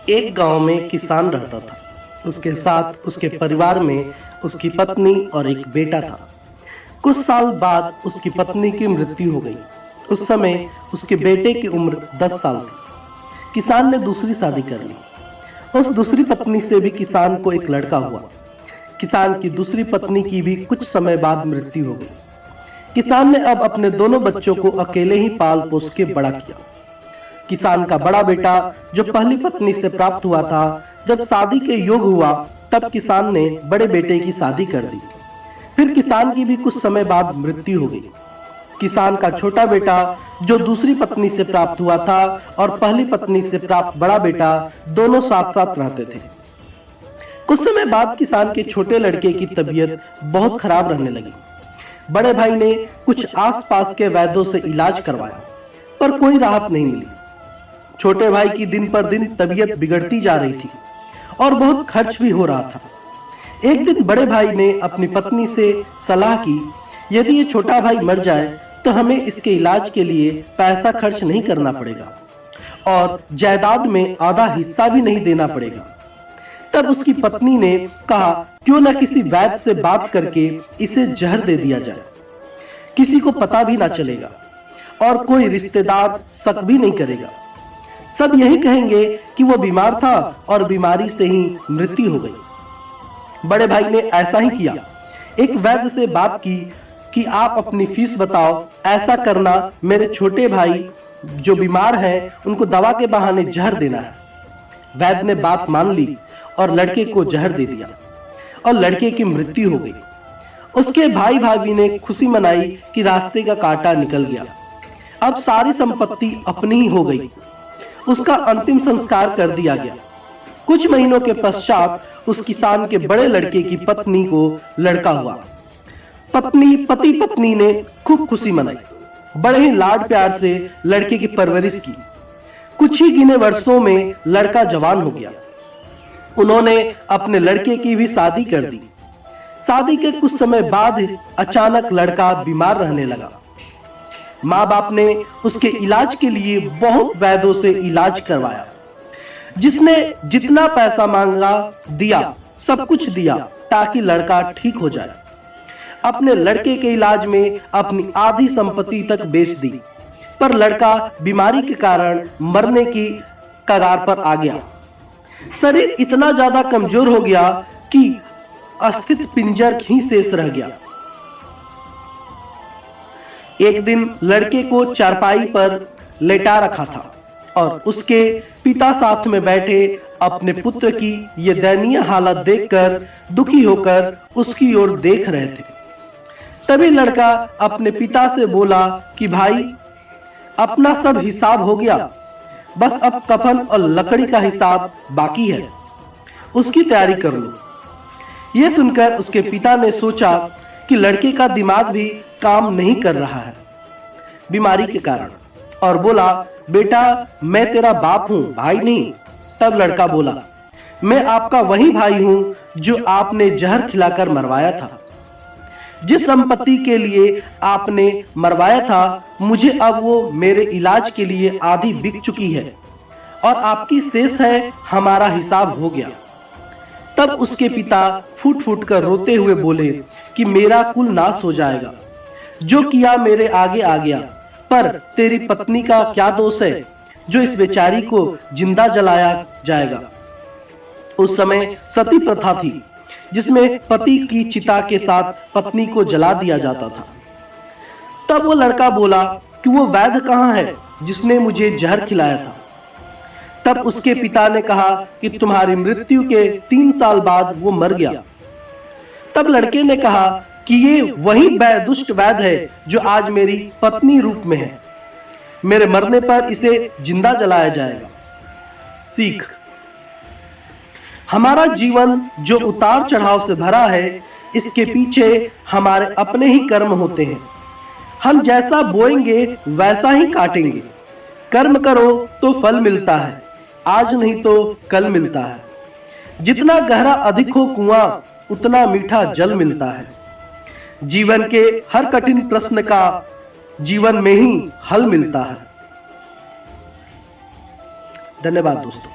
एक गांव में किसान रहता था। उसके साथ उसके परिवार में उसकी पत्नी और एक बेटा था। कुछ साल बाद उसकी पत्नी की मृत्यु हो गई। उस समय उसके बेटे की उम्र 10 साल थी। किसान ने दूसरी शादी कर ली। उस दूसरी पत्नी से भी किसान को एक लड़का हुआ। किसान की दूसरी पत्नी की भी कुछ समय बाद मृत्यु हो गई। किसान ने अब अपने दोनों बच्चों को अकेले ही पाल पोस के बड़ा किया। किसान का बड़ा बेटा जो पहली पत्नी से प्राप्त हुआ था, जब शादी के योग हुआ तब किसान ने बड़े बेटे की शादी कर दी। फिर किसान की भी कुछ समय बाद मृत्यु हो गई। किसान का छोटा बेटा जो दूसरी पत्नी से प्राप्त हुआ था और पहली पत्नी से प्राप्त बड़ा बेटा दोनों साथ साथ रहते थे। कुछ समय बाद किसान के छोटे लड़के की तबीयत बहुत खराब रहने लगी। बड़े भाई ने कुछ आसपास के वैद्यों से इलाज करवाया, पर कोई राहत नहीं मिली। छोटे भाई की दिन पर दिन तबीयत बिगड़ती जा रही थी और बहुत खर्च भी हो रहा था। एक दिन बड़े भाई ने अपनी पत्नी से सलाह की, यदि ये छोटा भाई मर जाए तो हमें इसके इलाज के लिए पैसा खर्च नहीं करना पड़ेगा और जायदाद में आधा हिस्सा भी नहीं देना पड़ेगा। तब उसकी पत्नी ने कहा, क्यों न किसी वैद्य से बात करके इसे जहर दे दिया जाए। किसी को पता भी ना चलेगा और कोई रिश्तेदार शक भी नहीं करेगा। सब यही कहेंगे कि वो बीमार था और बीमारी से ही मृत्यु हो गई। बड़े भाई ने ऐसा ही किया। एक वैद्य से बात की कि आप अपनी फीस बताओ, ऐसा करना, मेरे छोटे भाई जो बीमार हैं उनको दवा के बहाने जहर देना है। वैद्य ने बात मान ली और लड़के को जहर दे दिया और लड़के की मृत्यु हो गई। उसके भाई भाभी ने खुशी मनाई कि रास्ते का कांटा निकल गया। अब सारी संपत्ति अपनी ही हो गई। उसका अंतिम संस्कार कर दिया गया। कुछ महीनों के पश्चात उस किसान के बड़े लड़के की पत्नी को लड़का हुआ। पति पत्नी ने खूब खुशी मनाई। बड़े ही लाड प्यार से लड़के की परवरिश की। कुछ ही गिने वर्षों में लड़का जवान हो गया। उन्होंने अपने लड़के की भी शादी कर दी। शादी के कुछ समय बाद अचानक लड़का बीमार रहने लगा। माँ बाप ने उसके इलाज के लिए बहुत वैद्यों से इलाज करवाया। जिसने जितना पैसा मांगा दिया, सब कुछ दिया ताकि लड़का ठीक हो जाए। अपने लड़के के इलाज में अपनी आधी संपत्ति तक बेच दी, पर लड़का बीमारी के कारण मरने की कगार पर आ गया। शरीर इतना ज्यादा कमजोर हो गया कि अस्थित पिंजर ही शेष रह गया। एक दिन लड़के को चारपाई पर लेटा रखा था और उसके पिता साथ में बैठे अपने पुत्र की ये दयनीय हालत देखकर दुखी होकर उसकी ओर देख रहे थे। तभी लड़का अपने पिता से बोला कि भाई, अपना सब हिसाब हो गया, बस अब कफन और लकड़ी का हिसाब बाकी है, उसकी तैयारी कर लो। यह सुनकर उसके पिता ने सोचा कि लड़के का दिमाग भी काम नहीं कर रहा है बीमारी के कारण, और बोला, बेटा मैं तेरा बाप हूं, भाई नहीं। तब लड़का बोला, मैं आपका वही भाई हूं जो आपने जहर खिलाकर मरवाया था। जिस संपत्ति के लिए आपने मरवाया था, मुझे अब वो मेरे इलाज के लिए आधी बिक चुकी है और आपकी शेष है, हमारा हिसाब हो गया। तब उसके पिता फूट फूट कर रोते हुए बोले कि मेरा कुल नाश हो जाएगा, जो किया मेरे आगे आ गया, पर तेरी पत्नी का क्या दोष है जो इस बेचारी को जिंदा जलाया जाएगा। उस समय सती प्रथा थी जिसमें पति की चिता के साथ पत्नी को जला दिया जाता था। तब वो लड़का बोला कि वो वैद्य कहाँ है जिसने मुझे जहर खिलाया था। तब उसके पिता ने कहा कि तुम्हारी मृत्यु के 3 साल बाद वो मर गया। तब लड़के ने कहा कि ये वही दुष्ट वैद्य है जो आज मेरी पत्नी रूप में है। मेरे मरने पर इसे जिंदा जलाया जाएगा। सीख, हमारा जीवन जो उतार चढ़ाव से भरा है, इसके पीछे हमारे अपने ही कर्म होते हैं। हम जैसा बोएंगे वैसा ही काटेंगे। कर्म करो तो फल मिलता है, आज नहीं तो कल मिलता है। जितना गहरा अधिक हो कुआं, उतना मीठा जल मिलता है। जीवन के हर कठिन प्रश्न का जीवन में ही हल मिलता है। धन्यवाद दोस्तों।